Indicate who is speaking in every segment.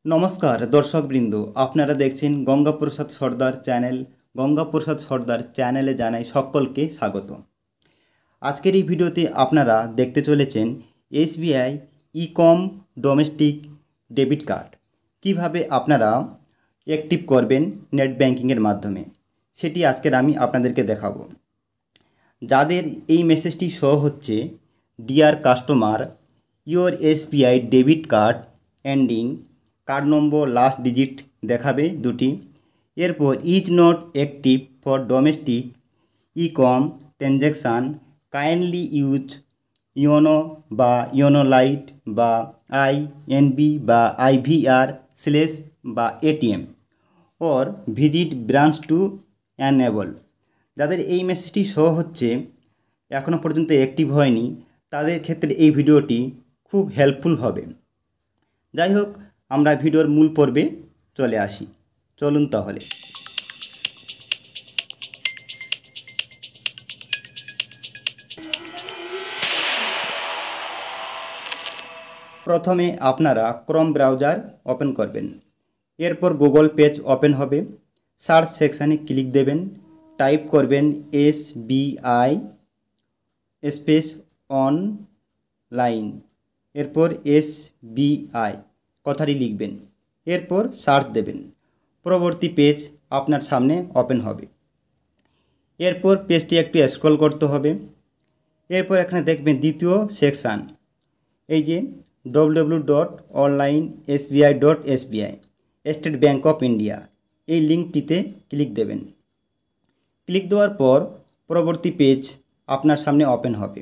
Speaker 1: নমস্কার দর্শকবৃন্দ, আপনারা দেখছেন গঙ্গাপ্রসাদ সর্দার চ্যানেল। গঙ্গাপ্রসাদ সর্দার চ্যানেলে জানাই সকলকে স্বাগত। আজকের এই ভিডিওতে আপনারা দেখতে চলেছেন এসবিআই ই-কম ডোমেস্টিক ডেবিট কার্ড কিভাবে আপনারা অ্যাক্টিভ করবেন নেট ব্যাংকিংয়ের মাধ্যমে, সেটি আজকের আমি আপনাদেরকে দেখাবো। যাদের এই মেসেজটি শো হচ্ছে, dear customer, your SBI debit card ending, card number last digit দেখাবে দুটি, এরপর is not active for domestic ecom transaction, kindly use YONO বা ইওনো লাইট বা আইএনবি বা আইভিআর স্ল্যাশ বা ATM or visit branch to enable. যাদের এই মেসেজটি শো হচ্ছে এখনও পর্যন্ত অ্যাক্টিভ হয়নি, তাদের ক্ষেত্রে এই ভিডিওটি খুব হেল্পফুল হবে। যাই হোক, আমরা ভিডিওর মূল পর্বে চলে আসি। চলুন তাহলে। প্রথমে আপনারা ক্রোম ব্রাউজার ওপেন করবেন, এরপর গুগল পেজ ওপেন হবে। সার্চ সেকশানে ক্লিক দেবেন, টাইপ করবেন এসবিআই স্পেস অনলাইন, এরপর এসবিআই কথাটি লিখবেন, এরপর সার্চ দেবেন। পরবর্তী পেজ আপনার সামনে ওপেন হবে। এরপর পেজটি একটু স্ক্রল করতে হবে। এরপর এখানে দেখবেন দ্বিতীয় সেকশান, এই যে www.onlinesbi.sbi state bank of India, এই লিঙ্কটিতে ক্লিক দেবেন। ক্লিক দেওয়ার পর পরবর্তী পেজ আপনার সামনে ওপেন হবে।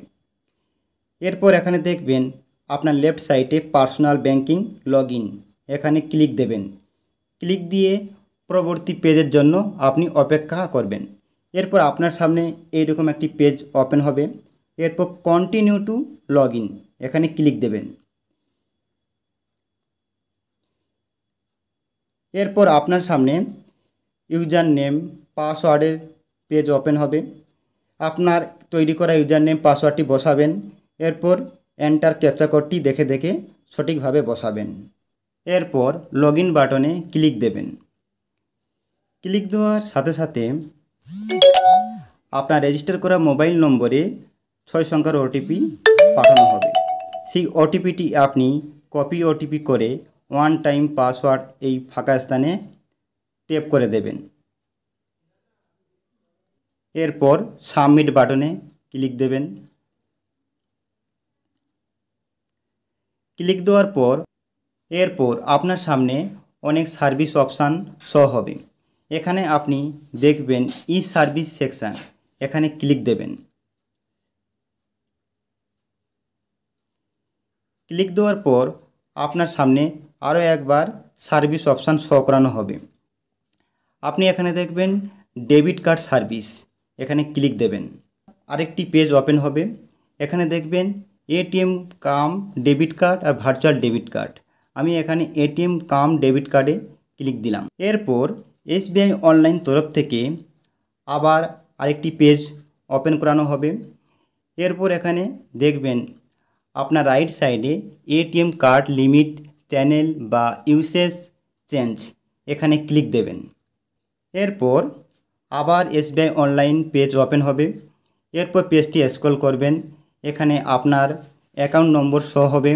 Speaker 1: এরপর এখানে দেখবেন আপনার লেফট সাইডে পার্সোনাল ব্যাংকিং লগ ইন, এখানে ক্লিক দেবেন। ক্লিক দিয়ে পরবর্তী পেজের জন্য আপনি অপেক্ষা করবেন। এরপর আপনার সামনে এইরকম একটি পেজ ওপেন হবে। এরপর কন্টিনিউ টু লগ ইন, এখানে ক্লিক দেবেন। এরপর আপনার সামনে ইউজার নেম পাসওয়ার্ডের পেজ ওপেন হবে। আপনার তৈরি করা ইউজার নেম পাসওয়ার্ডটি বসাবেন। এরপর এন্টার ক্যাপচা কোডটি দেখে দেখে সঠিকভাবে বসাবেন। এরপর লগ ইন বাটনে ক্লিক দেবেন। ক্লিক দেওয়ার সাথে সাথে আপনার রেজিস্টার করা মোবাইল নম্বরে 6 সংখ্যার ওটিপি পাঠানো হবে। সেই ওটিপিটি আপনি কপি ওটিপি করে ওয়ান টাইম পাসওয়ার্ড এই ফাঁকা স্থানে ট্যাপ করে দেবেন। এরপর সাবমিট বাটনে ক্লিক দেবেন। ক্লিক দেওয়ার পর এরপর আপনার সামনে অনেক সার্ভিস অপশান শো হবে। এখানে আপনি দেখবেন ই সার্ভিস সেকশান, এখানে ক্লিক দেবেন। ক্লিক দেওয়ার পর আপনার সামনে আরও একবার সার্ভিস অপশান শো করানো হবে। আপনি এখানে দেখবেন ডেবিট কার্ড সার্ভিস, এখানে ক্লিক দেবেন। আরেকটি পেজ ওপেন হবে। এখানে দেখবেন এটিএম কাম ডেবিট কার্ড আর ভার্চুয়াল ডেবিট কার্ড। আমি এখানে এটিএম কাম ডেবিট কার্ডে ক্লিক দিলাম। এরপর এসবিআই অনলাইন তরফ থেকে আবার আরেকটি পেজ ওপেন করানো হবে। এরপর এখানে দেখবেন আপনার রাইট সাইডে এটিএম কার্ড লিমিট চ্যানেল বা ইউসেজ চেঞ্জ, এখানে ক্লিক দেবেন। এরপর আবার এসবিআই অনলাইন পেজ ওপেন হবে। এরপর পেজটি স্ক্রল করবেন, এখানে আপনার অ্যাকাউন্ট নম্বর শো হবে।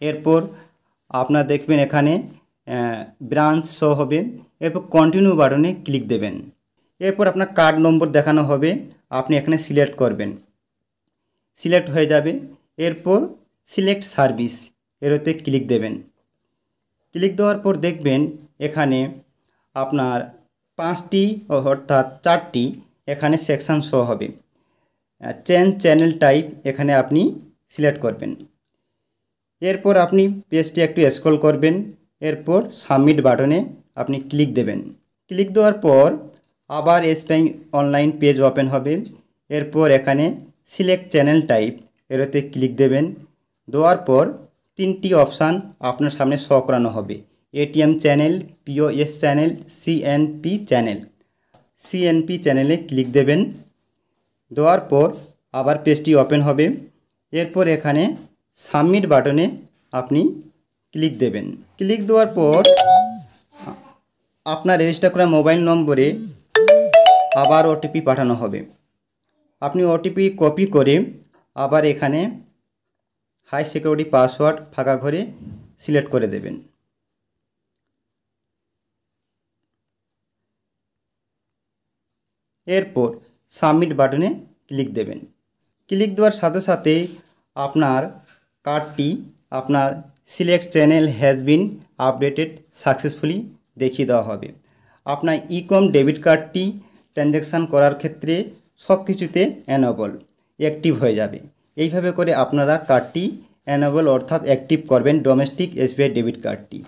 Speaker 1: এরপর আপনার দেখবেন এখানে ব্রাঞ্চ শো হবে। এরপর কন্টিনিউ বাটনে ক্লিক দেবেন। এরপর আপনার কার্ড নম্বর দেখানো হবে, আপনি এখানে সিলেক্ট করবেন। সিলেক্ট হয়ে যাবে। এরপর সিলেক্ট সার্ভিস এরতে ক্লিক দেবেন। ক্লিক দেওয়ার পর দেখবেন এখানে আপনার 5টি অর্থাৎ 4টি এখানে সেকশান শো হবে। চেঞ্জ চ্যানেল টাইপ, এখানে আপনি সিলেক্ট করবেন। এরপর আপনি পেজটি একটু স্ক্রল করবেন। এরপর সাবমিট বাটনে আপনি ক্লিক দেবেন। ক্লিক দেওয়ার পর আবার এসবিআই অনলাইন পেজ ওপেন হবে। এরপর এখানে সিলেক্ট চ্যানেল টাইপ এরতে ক্লিক দেবেন। দেওয়ার পর 3টি অপশান আপনার সামনে শো করানো হবে, ATM channel, POS channel, CNP channel. CNP চ্যানেলে ক্লিক দেবেন। দেওয়ার পর আবার পেজটি ওপেন হবে। এরপর এখানে সাবমিট বাটনে আপনি ক্লিক দেবেন। ক্লিক দেওয়ার পর আপনার রেজিস্টার করা মোবাইল নম্বরে আবার ওটিপি পাঠানো হবে। আপনি ওটিপি কপি করে আবার এখানে হাই সিকিউরিটি পাসওয়ার্ড ফাঁকা ঘরে সিলেক্ট করে দেবেন। এরপর সাবমিট বাটনে ক্লিক দেবেন। ক্লিক দেওয়ার সাথে সাথে আপনার কার্ডটি আপনার select channel has been updated successfully দেখিয়ে দেওয়া হবে। আপনার ইকম ডেবিট কার্ডটি ট্রানজ্যাকশান করার ক্ষেত্রে সব কিছুতে অ্যানেবল অ্যাক্টিভ হয়ে যাবে। এইভাবে করে আপনারা কার্ডটি অ্যানেবল অর্থাৎ অ্যাক্টিভ করবেন ডোমেস্টিক এসবিআই ডেবিট কার্ডটি।